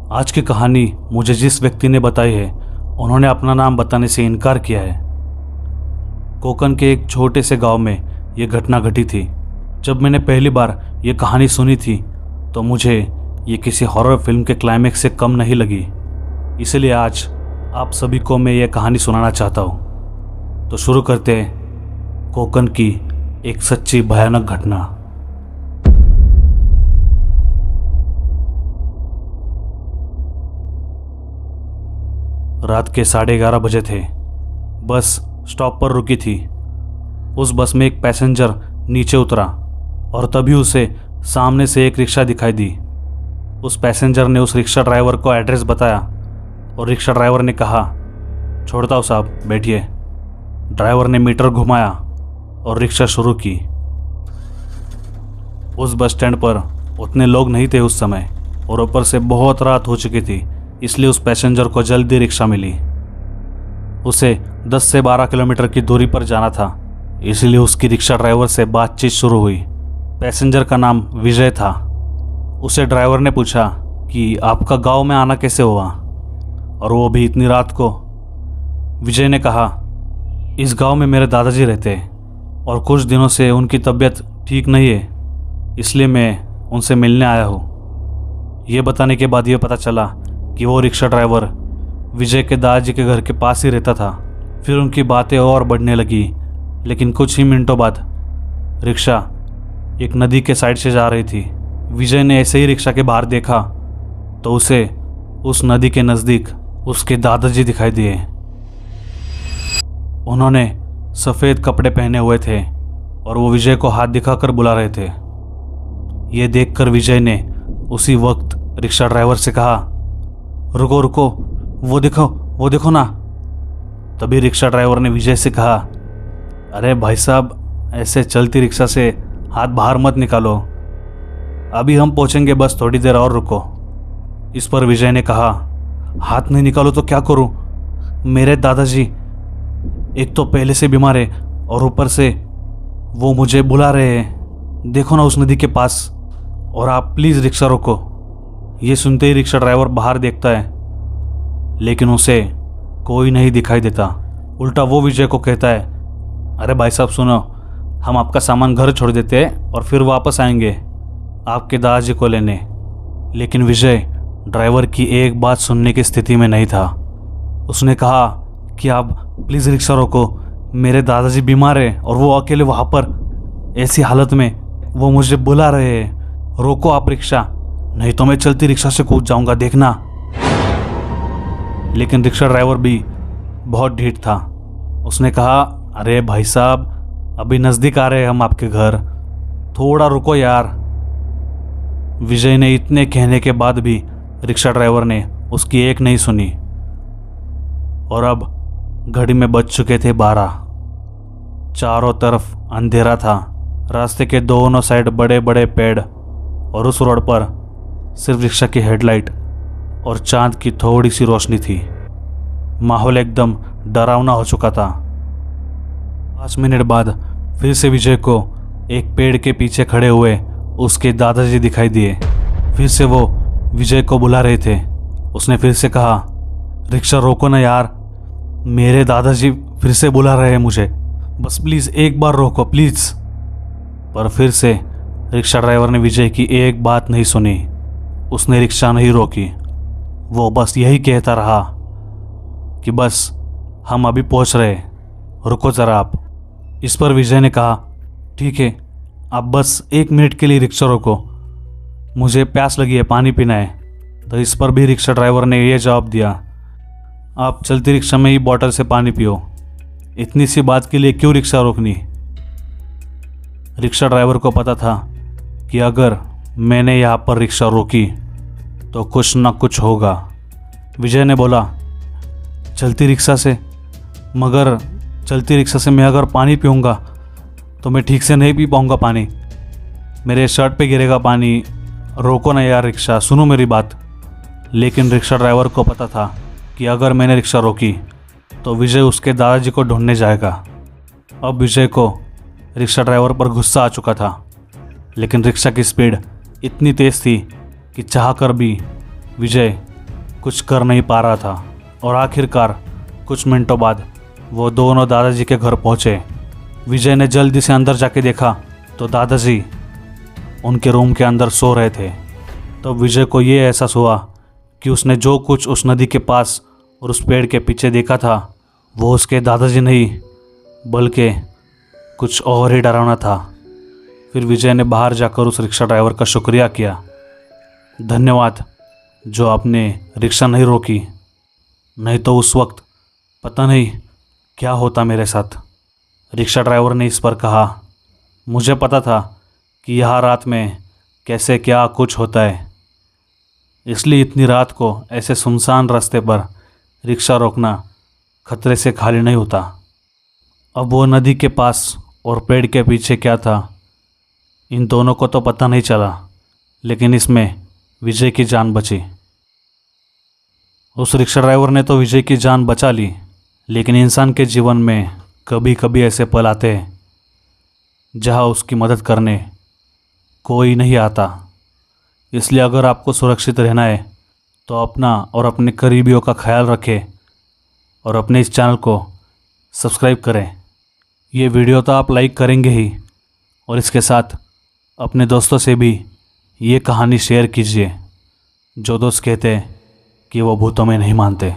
आज की कहानी मुझे जिस व्यक्ति ने बताई है उन्होंने अपना नाम बताने से इनकार किया है। कोकण के एक छोटे से गांव में ये घटना घटी थी। जब मैंने पहली बार ये कहानी सुनी थी तो मुझे ये किसी हॉरर फिल्म के क्लाइमेक्स से कम नहीं लगी। इसलिए आज आप सभी को मैं ये कहानी सुनाना चाहता हूँ। तो शुरू करते हैं कोकण की एक सच्ची भयानक घटना। रात के 11:30 बजे थे। बस स्टॉप पर रुकी थी। उस बस में एक पैसेंजर नीचे उतरा और तभी उसे सामने से एक रिक्शा दिखाई दी। उस पैसेंजर ने उस रिक्शा ड्राइवर को एड्रेस बताया और रिक्शा ड्राइवर ने कहा, छोड़ता हूँ साहब, बैठिए। ड्राइवर ने मीटर घुमाया और रिक्शा शुरू की। उस बस स्टैंड पर उतने लोग नहीं थे उस समय और ऊपर से बहुत रात हो चुकी थी, इसलिए उस पैसेंजर को जल्दी रिक्शा मिली। उसे 10 से 12 किलोमीटर की दूरी पर जाना था, इसलिए उसकी रिक्शा ड्राइवर से बातचीत शुरू हुई। पैसेंजर का नाम विजय था। उसे ड्राइवर ने पूछा कि आपका गांव में आना कैसे हुआ, और वो भी इतनी रात को। विजय ने कहा, इस गांव में मेरे दादाजी रहते हैं और कुछ दिनों से उनकी तबीयत ठीक नहीं है, इसलिए मैं उनसे मिलने आया हूँ। ये बताने के बाद ये पता चला कि वो रिक्शा ड्राइवर विजय के दादाजी के घर के पास ही रहता था। फिर उनकी बातें और बढ़ने लगी, लेकिन कुछ ही मिनटों बाद रिक्शा एक नदी के साइड से जा रही थी। विजय ने ऐसे ही रिक्शा के बाहर देखा तो उसे उस नदी के नज़दीक उसके दादाजी दिखाई दिए। उन्होंने सफ़ेद कपड़े पहने हुए थे और वो विजय को हाथ दिखाकर बुला रहे थे। ये देखकर विजय ने उसी वक्त रिक्शा ड्राइवर से कहा, रुको रुको, वो देखो ना। तभी रिक्शा ड्राइवर ने विजय से कहा, अरे भाई साहब, ऐसे चलती रिक्शा से हाथ बाहर मत निकालो, अभी हम पहुंचेंगे, बस थोड़ी देर और रुको। इस पर विजय ने कहा, हाथ नहीं निकालो तो क्या करूं? मेरे दादाजी एक तो पहले से बीमार है और ऊपर से वो मुझे बुला रहे हैं, देखो ना उस नदी के पास, और आप प्लीज़ रिक्शा रोको। ये सुनते ही रिक्शा ड्राइवर बाहर देखता है, लेकिन उसे कोई नहीं दिखाई देता। उल्टा वो विजय को कहता है, अरे भाई साहब सुनो, हम आपका सामान घर छोड़ देते हैं और फिर वापस आएंगे आपके दादाजी को लेने। लेकिन विजय ड्राइवर की एक बात सुनने की स्थिति में नहीं था। उसने कहा कि आप प्लीज़ रिक्शा रोको, मेरे दादाजी बीमार हैं और वो अकेले वहाँ पर ऐसी हालत में वो मुझे बुला रहे हैं, रोको आप रिक्शा, नहीं तो मैं चलती रिक्शा से कूद जाऊंगा, देखना। लेकिन रिक्शा ड्राइवर भी बहुत ढीठ था। उसने कहा, अरे भाई साहब, अभी नज़दीक आ रहे हैं हम आपके घर, थोड़ा रुको यार। विजय ने इतने कहने के बाद भी रिक्शा ड्राइवर ने उसकी एक नहीं सुनी और अब घड़ी में बज चुके थे 12। चारों तरफ अंधेरा था। रास्ते के दोनों साइड बड़े बड़े पेड़ और उस रोड पर सिर्फ रिक्शा की हेडलाइट और चांद की थोड़ी सी रोशनी थी। माहौल एकदम डरावना हो चुका था। 5 मिनट बाद फिर से विजय को एक पेड़ के पीछे खड़े हुए उसके दादाजी दिखाई दिए। फिर से वो विजय को बुला रहे थे। उसने फिर से कहा, रिक्शा रोको ना यार, मेरे दादाजी फिर से बुला रहे हैं मुझे, बस प्लीज़ एक बार रोको प्लीज़। पर फिर से रिक्शा ड्राइवर ने विजय की एक बात नहीं सुनी। उसने रिक्शा नहीं रोकी, वो बस यही कहता रहा कि बस हम अभी पहुंच रहे, रुको ज़रा आप। इस पर विजय ने कहा, ठीक है, आप बस 1 मिनट के लिए रिक्शा रोको, मुझे प्यास लगी है, पानी पीना है। तो इस पर भी रिक्शा ड्राइवर ने ये जवाब दिया, आप चलती रिक्शा में ही बॉटल से पानी पियो, इतनी सी बात के लिए क्यों रिक्शा रोकनी। रिक्शा ड्राइवर को पता था कि अगर मैंने यहाँ पर रिक्शा रोकी तो कुछ न कुछ होगा। विजय ने बोला, चलती रिक्शा से मैं अगर पानी पीऊँगा तो मैं ठीक से नहीं पी पाऊँगा पानी, मेरे शर्ट पे गिरेगा पानी, रोको ना यार रिक्शा, सुनो मेरी बात। लेकिन रिक्शा ड्राइवर को पता था कि अगर मैंने रिक्शा रोकी तो विजय उसके दादाजी को ढूंढने जाएगा। अब विजय को रिक्शा ड्राइवर पर गुस्सा आ चुका था, लेकिन रिक्शा की स्पीड इतनी तेज़ थी कि चाहकर भी विजय कुछ कर नहीं पा रहा था और आखिरकार कुछ मिनटों बाद वो दोनों दादाजी के घर पहुँचे। विजय ने जल्दी से अंदर जाके देखा तो दादाजी उनके रूम के अंदर सो रहे थे। तब विजय को ये एहसास हुआ कि उसने जो कुछ उस नदी के पास और उस पेड़ के पीछे देखा था वो उसके दादाजी नहीं बल्कि कुछ और ही डरावना था। फिर विजय ने बाहर जाकर उस रिक्शा ड्राइवर का शुक्रिया किया। धन्यवाद जो आपने रिक्शा नहीं रोकी, नहीं तो उस वक्त पता नहीं क्या होता मेरे साथ। रिक्शा ड्राइवर ने इस पर कहा, मुझे पता था कि यहाँ रात में कैसे क्या कुछ होता है, इसलिए इतनी रात को ऐसे सुनसान रास्ते पर रिक्शा रोकना खतरे से खाली नहीं होता। अब वो नदी के पास और पेड़ के पीछे क्या था इन दोनों को तो पता नहीं चला, लेकिन इसमें विजय की जान बची। उस रिक्शा ड्राइवर ने तो विजय की जान बचा ली, लेकिन इंसान के जीवन में कभी कभी ऐसे पल आते हैं जहाँ उसकी मदद करने कोई नहीं आता। इसलिए अगर आपको सुरक्षित रहना है तो अपना और अपने करीबियों का ख्याल रखें और अपने इस चैनल को सब्सक्राइब करें। ये वीडियो तो आप लाइक करेंगे ही और इसके साथ अपने दोस्तों से भी ये कहानी शेयर कीजिए जो दोस्त कहते हैं कि वो भूतों में नहीं मानते।